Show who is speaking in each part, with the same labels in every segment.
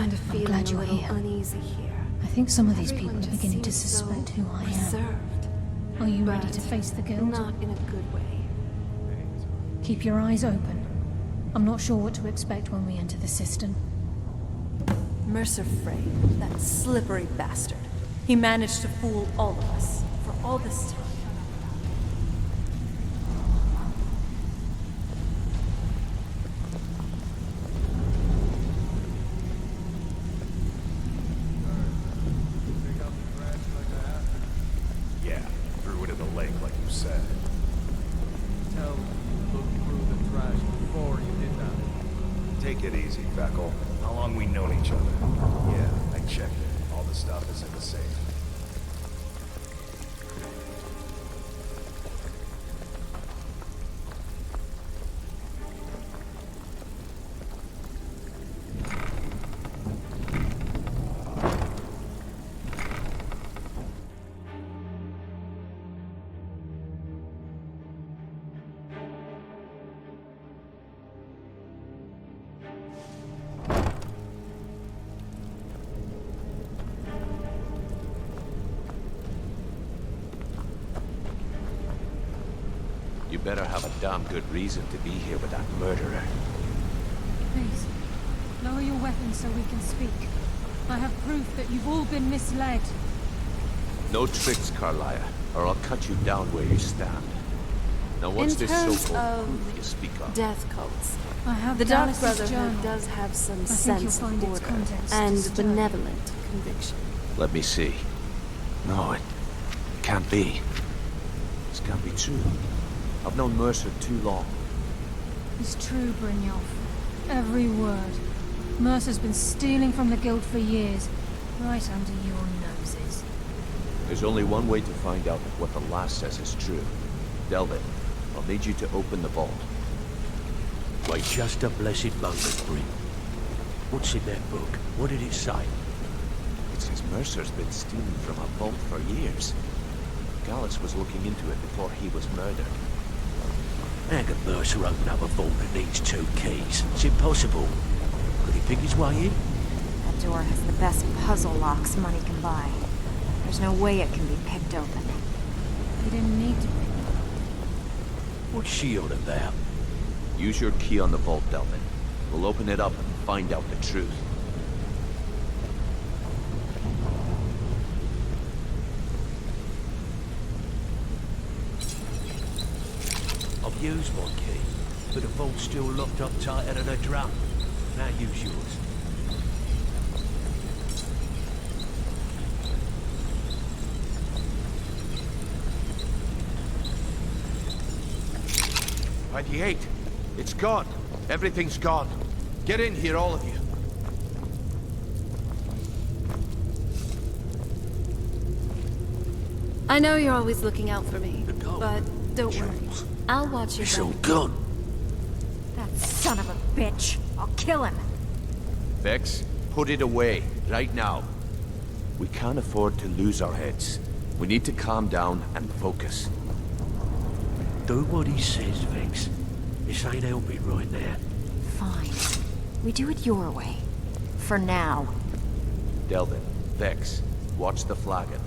Speaker 1: kind of feeling
Speaker 2: glad
Speaker 1: a
Speaker 2: you're
Speaker 1: little
Speaker 2: here.
Speaker 1: uneasy here.
Speaker 2: I think some of these people
Speaker 1: Everyone
Speaker 2: are
Speaker 1: just
Speaker 2: beginning to
Speaker 1: seems so
Speaker 2: suspect who I am.
Speaker 1: reserved,
Speaker 2: Are you ready
Speaker 1: but
Speaker 2: to face the guild?
Speaker 1: not in a good way.
Speaker 2: Keep your eyes open. I'm not sure what to expect when we enter the cistern.
Speaker 3: Mercer Frey, that slippery bastard. He managed to fool all of us for all this time.
Speaker 4: Yeah, threw it in the lake like you said.
Speaker 5: Tell them to look through the trash before you did that.
Speaker 4: Take it easy, Feckle. How long we known each other? Yeah, I checked it. All the stuff is in the safe.
Speaker 6: You better have a damn good reason to be here with that murderer.
Speaker 2: Please, lower your weapons so we can speak. I have proof that you've all been misled.
Speaker 6: No tricks, Carlia, or I'll cut you down where you stand. Now what's
Speaker 1: In
Speaker 6: this
Speaker 1: terms
Speaker 6: so-called
Speaker 1: of
Speaker 6: proof you speak of?
Speaker 1: Death cults.
Speaker 2: I have
Speaker 1: The Dark
Speaker 2: Dallas's
Speaker 1: Brotherhood
Speaker 2: journal.
Speaker 1: does have some
Speaker 2: think you'll
Speaker 1: sense
Speaker 2: find
Speaker 1: of
Speaker 2: its
Speaker 1: order
Speaker 2: contents
Speaker 1: and
Speaker 2: disturbing.
Speaker 1: benevolent conviction.
Speaker 6: Let me see. No, it can't be. This can't be true. I've known Mercer too long.
Speaker 2: It's true, Brynjolf. Every word. Mercer's been stealing from the guild for years, right under your noses.
Speaker 6: There's only one way to find out if what the lass says is true. Delvin, I'll need you to open the vault.
Speaker 7: Wait just a blessed moment, Bryn. What's in that book? What did it say?
Speaker 6: It says Mercer's been stealing from a vault for years. Gallus was looking into it before he was murdered.
Speaker 7: How can Mercer open up a vault that needs 2 keys? It's impossible. Could he pick his way in?
Speaker 8: That door has the best puzzle locks money can buy. There's no way it can be picked open.
Speaker 2: He didn't need to pick them.
Speaker 7: What's she on about?
Speaker 6: Use your key on the vault, Delvin. We'll open it up and find out the truth.
Speaker 7: I've used my key, but the vault's still locked up tighter than a drum. Now use yours.
Speaker 6: It's gone. Everything's gone. Get in here, all of you.
Speaker 1: I know you're always looking out for me,
Speaker 7: The gold.
Speaker 1: but don't worry.
Speaker 7: Jewels.
Speaker 1: I'll watch your
Speaker 7: It's all
Speaker 1: back.
Speaker 7: gone.
Speaker 8: That son of a bitch! I'll kill him!
Speaker 6: Vex, put it away, right now. We can't afford to lose our heads. We need to calm down and focus.
Speaker 7: Do what he says, Vex. This ain't helping right now.
Speaker 8: Fine. We do it your way. For now.
Speaker 6: Delvin, Vex, watch the flagon.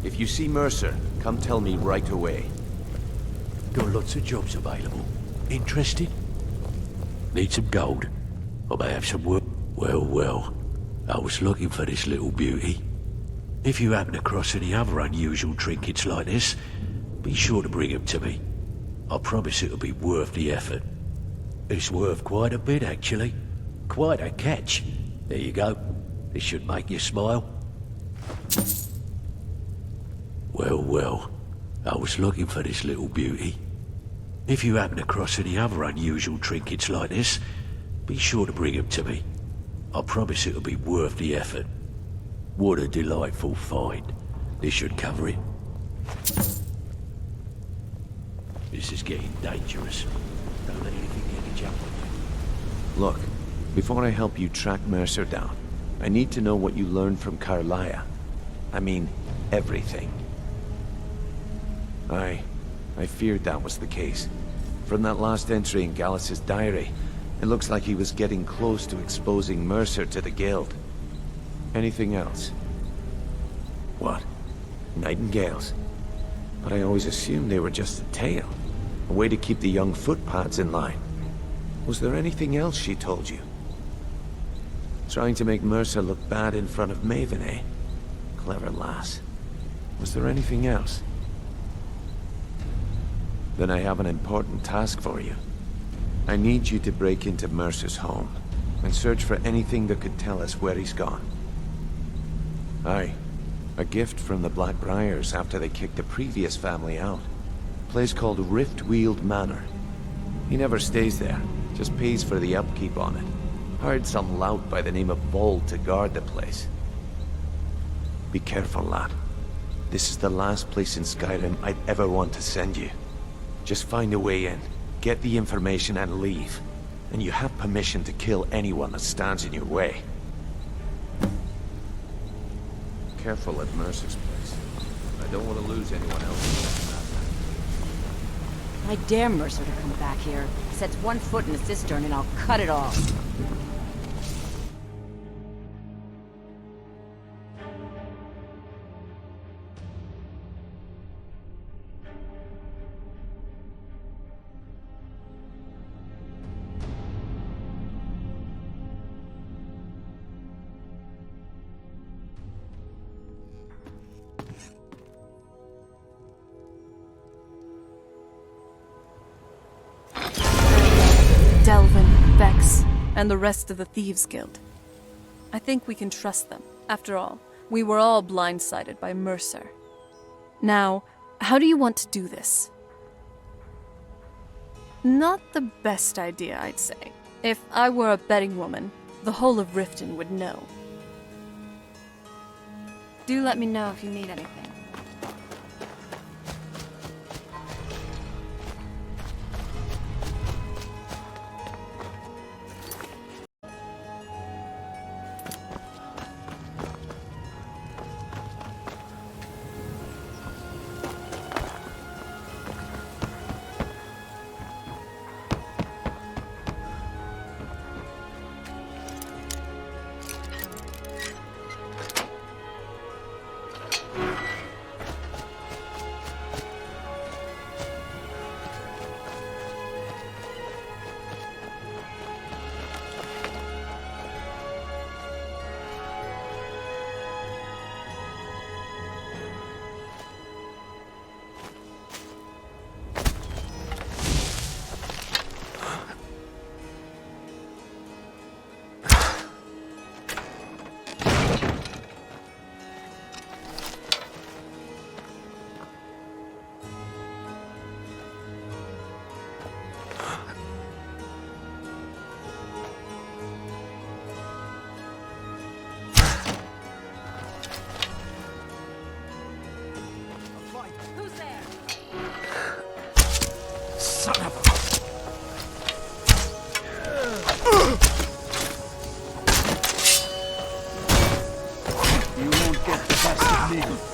Speaker 6: If you see Mercer, come tell me right away.
Speaker 7: Got lots of jobs available. Interested? Need some gold? I may have some work. Well. I was looking for this little beauty. If you happen across any other unusual trinkets like this, be sure to bring them to me. I promise it'll be worth the effort. It's worth quite a bit, actually. Quite a catch. There you go. This should make you smile. Well. I was looking for this little beauty. If you happen across any other unusual trinkets like this, be sure to bring them to me. I promise it'll be worth the effort. What a delightful find. This should cover it. This is getting dangerous. Don't let anything get a jump on you.
Speaker 6: Look, before I help you track Mercer down, I need to know what you learned from Carlia. I mean, everything. I feared that was the case. From that last entry in Gallus's diary, it looks like he was getting close to exposing Mercer to the guild. Anything else? What? Nightingales? But I always assumed they were just a tale. A way to keep the young footpads in line. Was there anything else she told you? Trying to make Mercer look bad in front of Maven, eh? Clever lass. Was there anything else? Then I have an important task for you. I need you to break into Mercer's home and search for anything that could tell us where he's gone. Aye. A gift from the Blackbriars after they kicked the previous family out. A place called Riftweald Manor. He never stays there, just pays for the upkeep on it. Hired some lout by the name of Vold to guard the place. Be careful, lad. This is the last place in Skyrim I'd ever want to send you. Just find a way in, get the information and leave. And you have permission to kill anyone that stands in your way. Careful at Mercer's place. I don't want to lose anyone else.
Speaker 9: I dare Mercer to come back here. Sets one foot in the cistern and I'll cut it off.
Speaker 3: Delvin, Vex, and the rest of the Thieves Guild. I think we can trust them. After all, we were all blindsided by Mercer. Now, how do you want to do this? Not the best idea, I'd say. If I were a betting woman, the whole of Riften would know.
Speaker 1: Do let me know if you need anything.
Speaker 3: Not very impressive.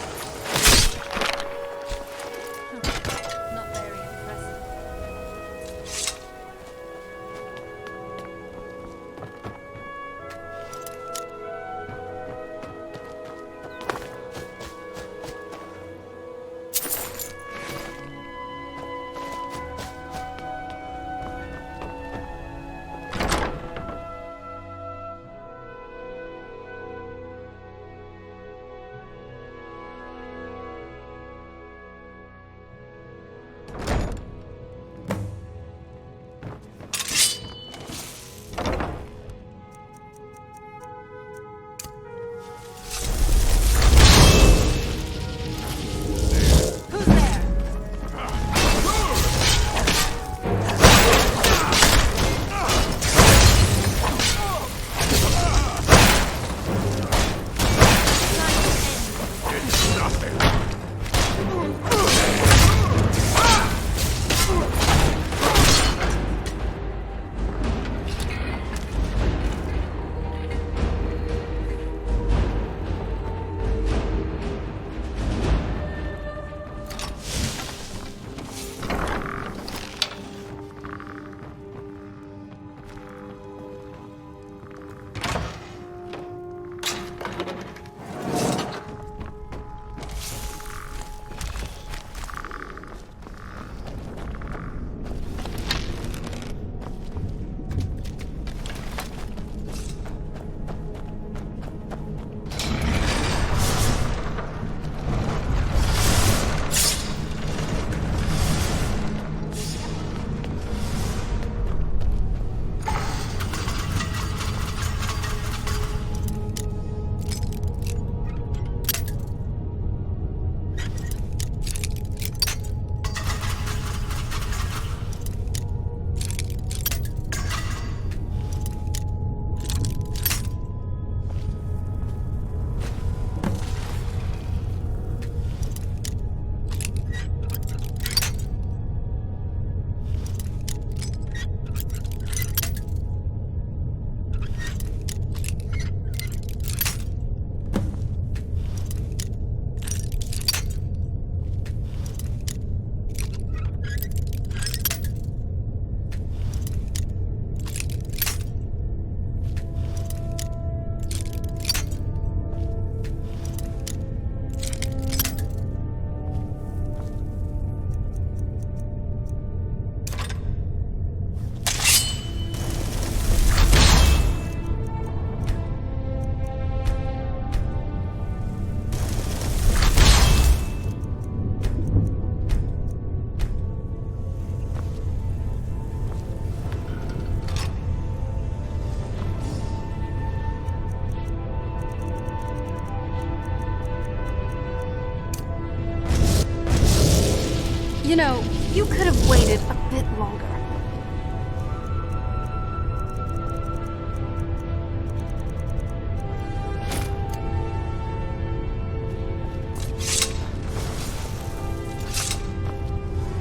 Speaker 1: You know, you could have waited a bit longer.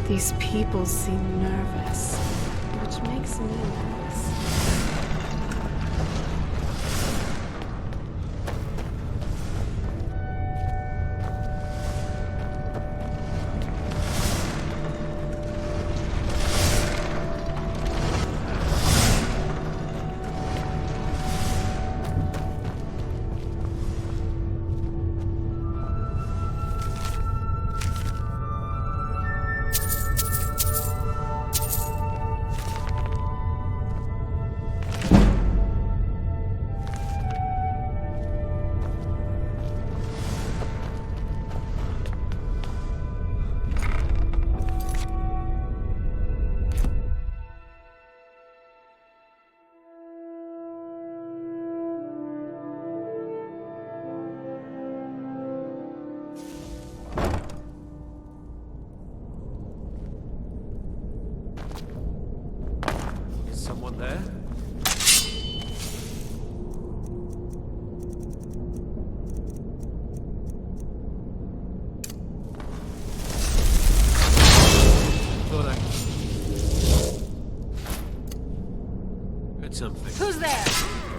Speaker 1: These people seem nervous, which makes me nervous.
Speaker 6: Someone there?
Speaker 7: Heard something.
Speaker 9: Who's there?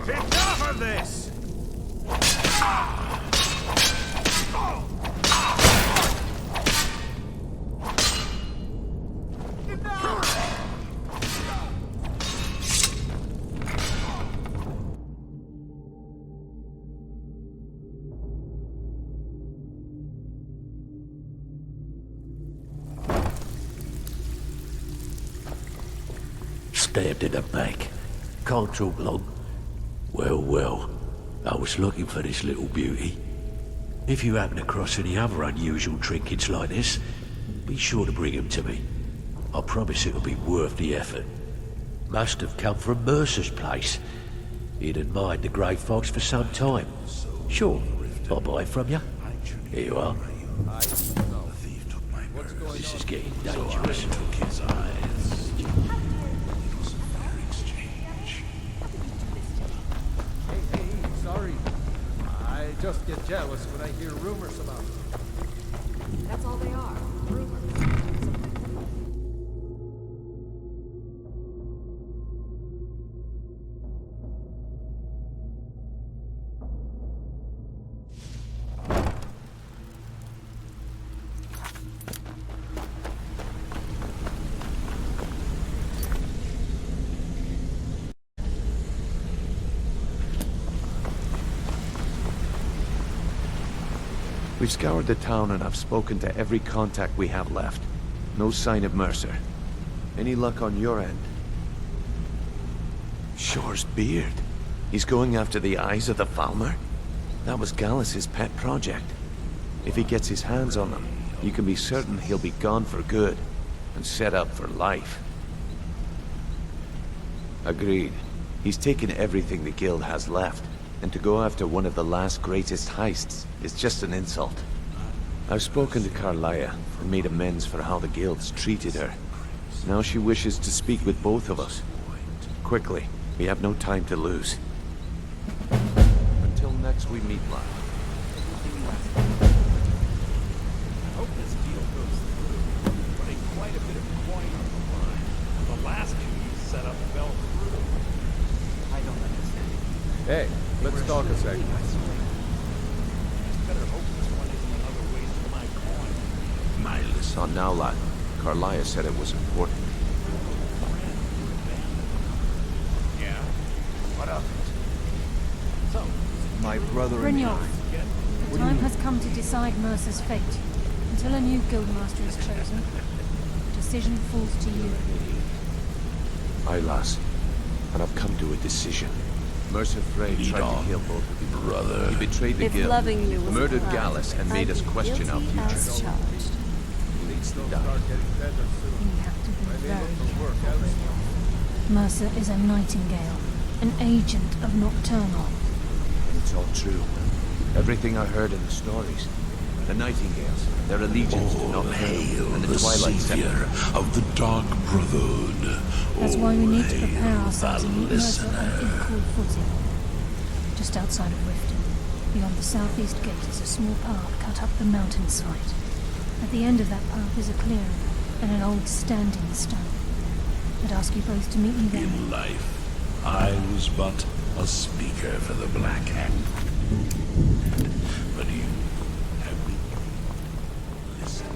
Speaker 4: Take off of this!
Speaker 7: Stabbed in the back. Can't talk long. Well, well. I was looking for this little beauty. If you happen across any other unusual trinkets like this, be sure to bring them to me. I promise it'll be worth the effort. Must have come from Mercer's place. He'd admired the grey fox for some time. Sure, I'll buy it from you. Here you are. This is getting dangerous.
Speaker 5: Sorry. I just get jealous when I hear rumors about it.
Speaker 9: That's all they are. Rumors.
Speaker 6: We've scoured the town and I've spoken to every contact we have left. No sign of Mercer. Any luck on your end? Shore's beard. He's going after the eyes of the Falmer? That was Gallus's pet project. If he gets his hands on them, you can be certain he'll be gone for good and set up for life. Agreed. He's taken everything the guild has left, and to go after one of the last greatest heists is just an insult. I've spoken to Carlia and made amends for how the guild's treated her. Now she wishes to speak with both of us. Quickly, we have no time to lose. Until next we meet, lad.
Speaker 4: I hope this deal goes through. Putting quite a bit of coin on the line. The last two you set up fell through. I don't understand.
Speaker 5: Hey, let's talk a second.
Speaker 4: Better hope this one isn't another waste of my coin.
Speaker 6: Mindless. Not now, lad. Carlia said it was important.
Speaker 4: Yeah? What of it? So,
Speaker 10: My brother and
Speaker 2: Brynjolf,
Speaker 10: I.
Speaker 2: the time has come to decide Mercer's fate. Until a new guildmaster is chosen, the decision falls to you.
Speaker 6: Aye, lass. And I've come to a decision. Mercer Frey tried to kill both of you.
Speaker 7: Brother.
Speaker 6: He betrayed the
Speaker 1: If
Speaker 6: guild,
Speaker 1: loving you was
Speaker 6: murdered
Speaker 1: a crime,
Speaker 6: Gallus, and
Speaker 1: I'd
Speaker 6: made us
Speaker 1: be
Speaker 6: question our
Speaker 1: guilty
Speaker 6: future.
Speaker 1: as charged.
Speaker 6: He needs to
Speaker 5: They'll
Speaker 6: die.
Speaker 5: start getting better soon.
Speaker 2: You have to be
Speaker 5: Maybe
Speaker 2: very
Speaker 5: look for work
Speaker 2: careful,
Speaker 5: elsewhere.
Speaker 2: Brynjolf. Mercer is a nightingale, an agent of Nocturnal.
Speaker 6: It's all true. Everything I heard in the stories. The Nightingales, their allegiance to Nocturnal, and the
Speaker 7: the
Speaker 6: Twilight
Speaker 7: savior of the Dark Brotherhood.
Speaker 2: That's why we need to
Speaker 7: Hail
Speaker 2: prepare ourselves
Speaker 7: the
Speaker 2: and meet Mercer on
Speaker 7: listener.
Speaker 2: equal footing. Just outside of Riften, beyond the southeast gate is a small path cut up the mountainside. At the end of that path is a clearing and an old standing stone. I'd ask you both to meet me there.
Speaker 7: In life, I was but a speaker for the Black Hand. But you have been a listener.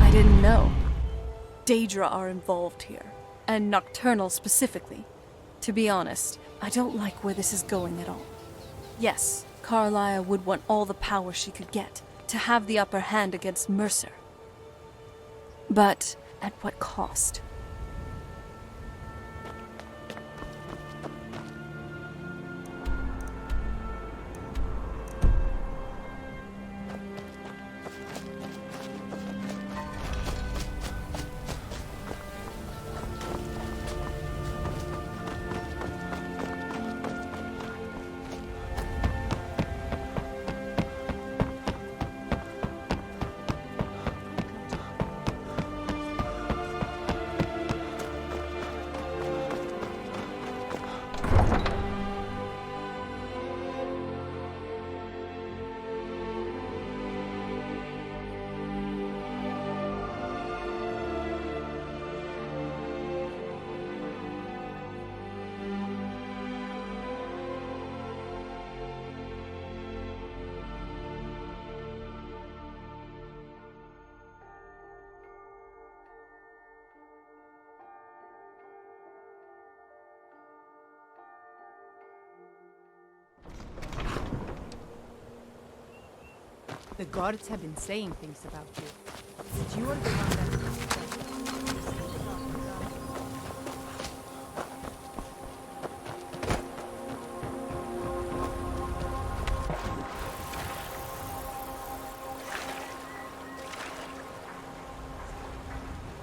Speaker 3: I didn't know. Daedra are involved here, and Nocturnal specifically. To be honest, I don't like where this is going at all. Yes, Carlyle would want all the power she could get, to have the upper hand against Mercer. But at what cost?
Speaker 9: The guards have been saying things about you. But you are the one that...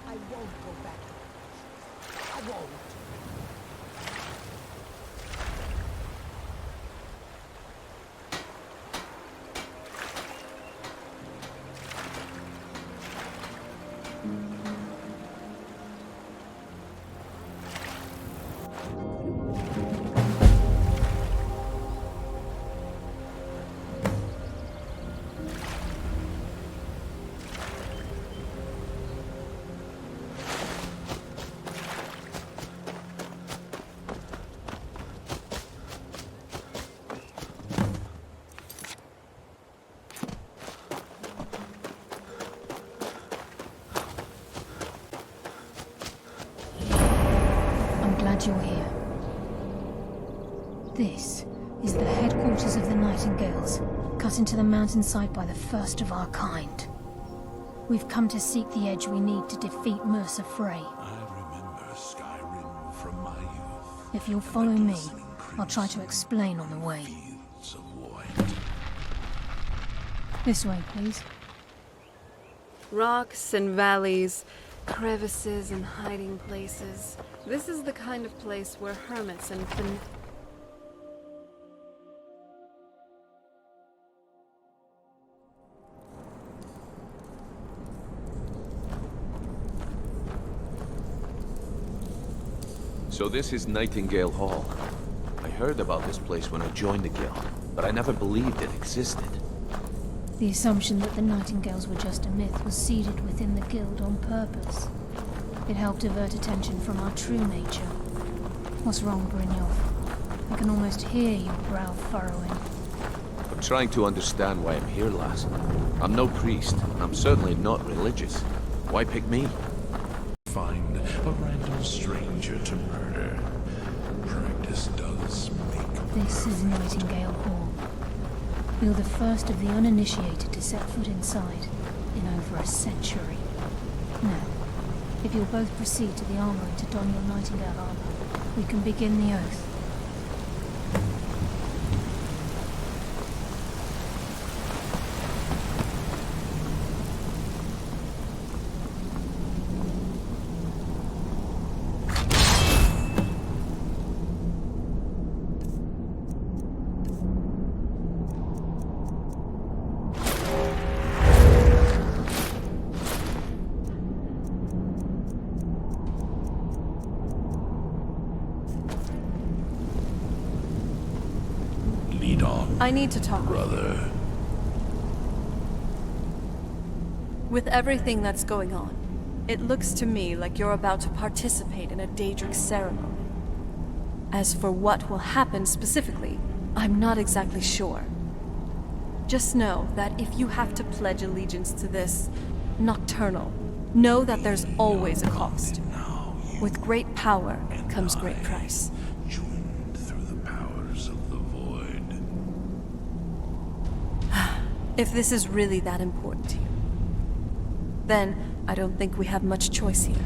Speaker 9: I won't go back. I won't.
Speaker 2: You're here. This is the headquarters of the Nightingales, cut into the mountainside by the first of our kind. We've come to seek the edge we need to defeat Mercer Frey.
Speaker 7: I remember Skyrim from my youth.
Speaker 2: If you'll follow me, I'll try to explain on the way.
Speaker 7: Fields of white.
Speaker 2: This way, please.
Speaker 1: Rocks and valleys, crevices and hiding places. This is the kind of place where hermits and
Speaker 6: So this is Nightingale Hall. I heard about this place when I joined the guild, but I never believed it existed.
Speaker 2: The assumption that the Nightingales were just a myth was seeded within the guild on purpose. It helped divert attention from our true nature. What's wrong, Brynjolf? I can almost hear your brow furrowing.
Speaker 6: I'm trying to understand why I'm here, lass. I'm no priest, and I'm certainly not religious. Why pick me?
Speaker 7: Find a random stranger to murder. Practice does make...
Speaker 2: This is Nightingale Hall. You're the first of the uninitiated to set foot inside in over a century. Now, if you'll both proceed to the armory to don your nightingale armor, we can begin the oath.
Speaker 7: Lead on,
Speaker 3: I need to talk with you.
Speaker 7: brother.
Speaker 3: With everything that's going on, it looks to me like you're about to participate in a Daedric ceremony. As for what will happen specifically, I'm not exactly sure. Just know that if you have to pledge allegiance to this Nocturnal, know that there's always a cost. With great power comes great price.
Speaker 7: Joined through the powers of the void.
Speaker 3: If this is really that important to you, then I don't think we have much choice here.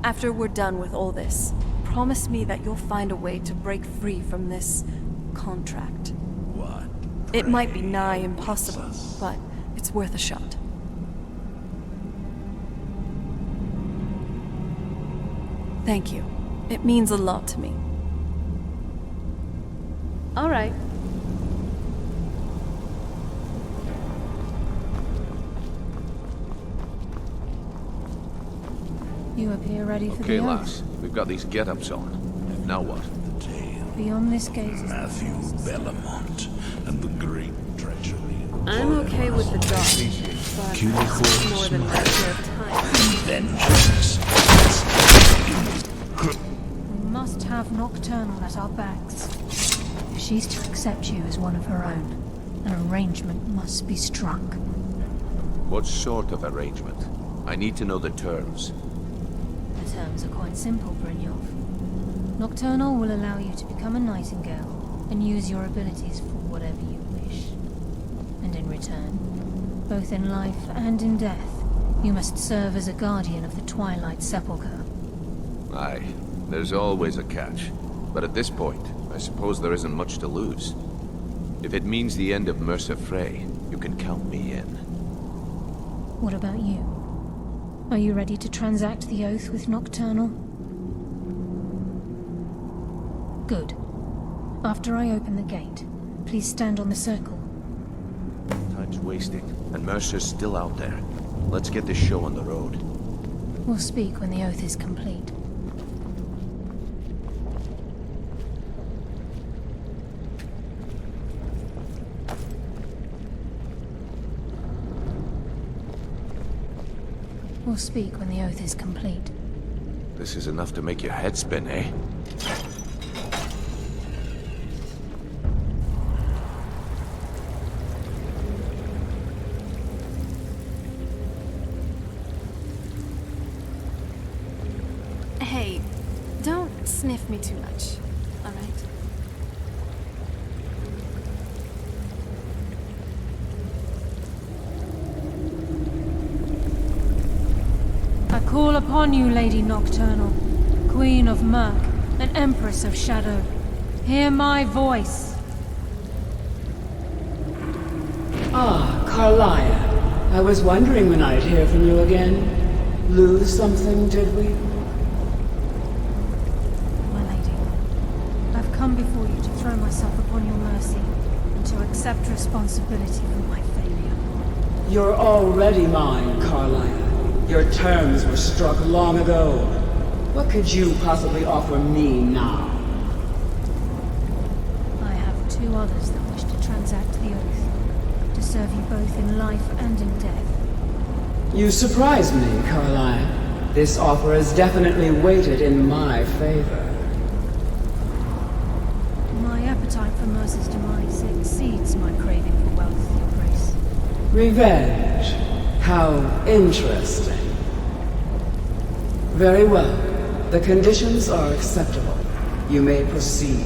Speaker 3: After we're done with all this, promise me that you'll find a way to break free from this contract.
Speaker 7: What?
Speaker 3: It might be nigh impossible, but it's worth a shot. Thank you. It means a lot to me.
Speaker 1: All right.
Speaker 2: You appear ready for
Speaker 6: Okay,
Speaker 2: the oath.
Speaker 6: lass. We've got these get-ups on. Now what?
Speaker 7: The tale
Speaker 2: Beyond this gaze is
Speaker 7: Matthew Bellamont and the great treachery.
Speaker 1: I'm okay with the dog, but
Speaker 7: Cuneiform
Speaker 1: more than my share of time.
Speaker 7: vengeance.
Speaker 2: We must have Nocturnal at our backs. If she's to accept you as one of her own, an arrangement must be struck.
Speaker 6: What sort of arrangement? I need to know the terms.
Speaker 2: The terms are quite simple, Brynjolf. Nocturnal will allow you to become a nightingale and use your abilities for whatever you wish. And in return, both in life and in death, you must serve as a guardian of the Twilight Sepulcher.
Speaker 6: Aye, there's always a catch. But at this point, I suppose there isn't much to lose. If it means the end of Mercer Frey, you can count me in.
Speaker 2: What about you? Are you ready to transact the oath with Nocturnal? Good. After I open the gate, please stand on the circle.
Speaker 6: Time's wasting, and Mercer's still out there. Let's get this show on the road.
Speaker 2: We'll speak when the oath is complete. We'll speak when the oath is complete.
Speaker 6: This is enough to make your head spin, eh?
Speaker 1: Hey, don't sniff me too much, all right?
Speaker 2: I call upon you, Lady Nocturnal, Queen of Murk and Empress of Shadow. Hear my voice.
Speaker 10: Ah, Carlia. I was wondering when I'd hear from you again. Lose something, did we?
Speaker 2: My lady, I've come before you to throw myself upon your mercy and to accept responsibility for my failure.
Speaker 10: You're already mine, Carlia. Your terms were struck long ago. What could you possibly offer me now?
Speaker 2: I have two others that wish to transact the oath, to serve you both in life and in death.
Speaker 10: You surprise me, Carlia. This offer is definitely weighted in my favor.
Speaker 2: My appetite for Mercer's demise exceeds my craving for wealth, Your Grace.
Speaker 10: Revenge. How interesting. Very well. The conditions are acceptable. You may proceed.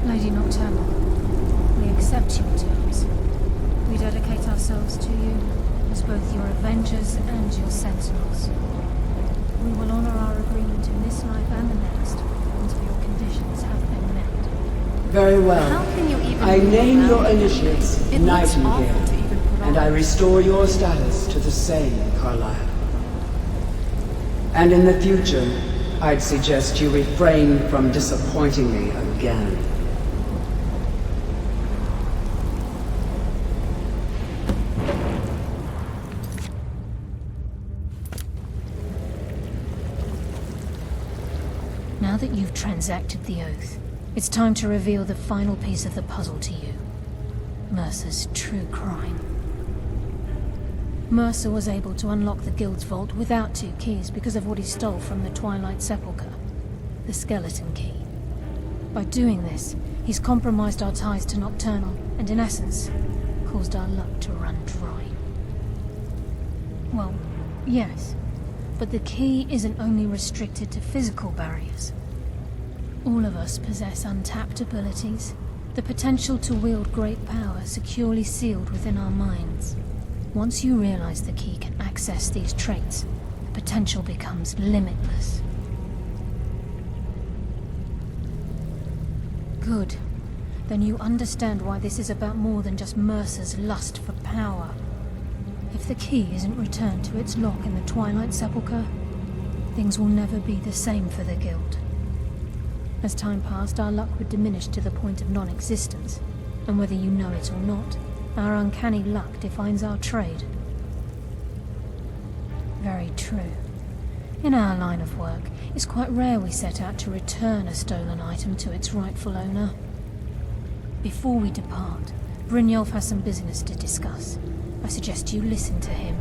Speaker 2: Lady Nocturnal, accept your terms. We dedicate ourselves to you as both your avengers and your sentinels. We will honor our agreement in this life and the next until your conditions have been met.
Speaker 10: Very well.
Speaker 1: How can you even
Speaker 10: I
Speaker 1: move
Speaker 10: name your
Speaker 1: around?
Speaker 10: initials
Speaker 1: It looks awful
Speaker 10: Nightingale,
Speaker 1: to even put
Speaker 10: and
Speaker 1: on.
Speaker 10: I restore your status to the same, Carlyle. And in the future, I'd suggest you refrain from disappointing me again.
Speaker 2: Now that you've transacted the oath, it's time to reveal the final piece of the puzzle to you. Mercer's true crime. Mercer was able to unlock the Guild's vault without 2 keys because of what he stole from the Twilight Sepulcher, the skeleton key. By doing this, he's compromised our ties to Nocturnal and, in essence, caused our luck to run dry. Well, yes, but the key isn't only restricted to physical barriers. All of us possess untapped abilities, the potential to wield great power securely sealed within our minds. Once you realize the key can access these traits, the potential becomes limitless. Good. Then you understand why this is about more than just Mercer's lust for power. If the key isn't returned to its lock in the Twilight Sepulcher, things will never be the same for the Guild. As time passed, our luck would diminish to the point of non-existence, and whether you know it or not, our uncanny luck defines our trade. Very true. In our line of work, it's quite rare we set out to return a stolen item to its rightful owner. Before we depart, Brynjolf has some business to discuss. I suggest you listen to him.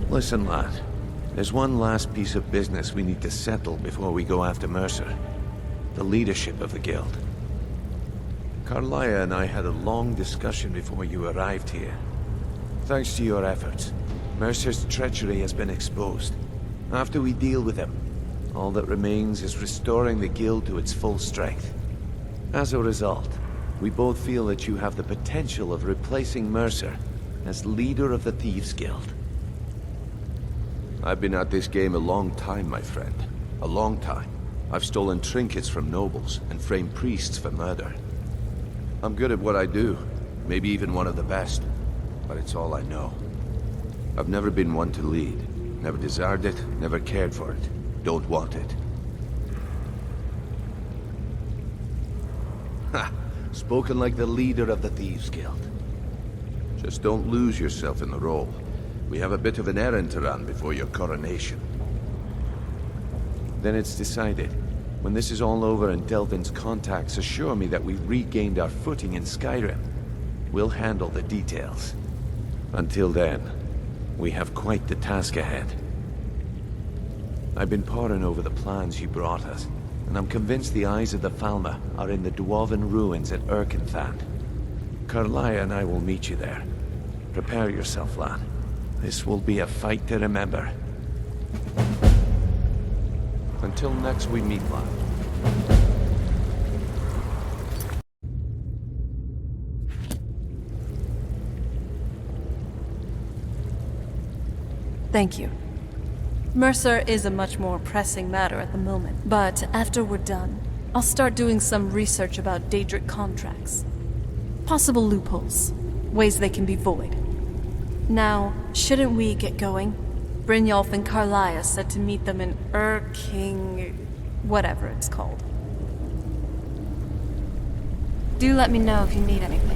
Speaker 6: Listen, lad. There's one last piece of business we need to settle before we go after Mercer. The leadership of the Guild. Carlaya and I had a long discussion before you arrived here. Thanks to your efforts, Mercer's treachery has been exposed. After we deal with him, all that remains is restoring the Guild to its full strength. As a result, we both feel that you have the potential of replacing Mercer as leader of the Thieves Guild. I've been at this game a long time, my friend. A long time. I've stolen trinkets from nobles and framed priests for murder. I'm good at what I do, maybe even one of the best, but it's all I know. I've never been one to lead. Never desired it, never cared for it. Don't want it. Ha! Spoken like the leader of the Thieves Guild. Just don't lose yourself in the role. We have a bit of an errand to run before your coronation. Then it's decided. When this is all over and Delvin's contacts assure me that we've regained our footing in Skyrim, we'll handle the details. Until then, we have quite the task ahead. I've been poring over the plans you brought us, and I'm convinced the eyes of the Falmer are in the Dwarven ruins at Erkenthand. Carlaya and I will meet you there. Prepare yourself, lad. This will be a fight to remember. Until next we meet, lad.
Speaker 3: Thank you. Mercer is a much more pressing matter at the moment, but after we're done, I'll start doing some research about Daedric contracts. Possible loopholes, ways they can be void. Now, shouldn't we get going? Brynjolf and Carlaya said to meet them in King... whatever it's called. Do let me know if you need anything.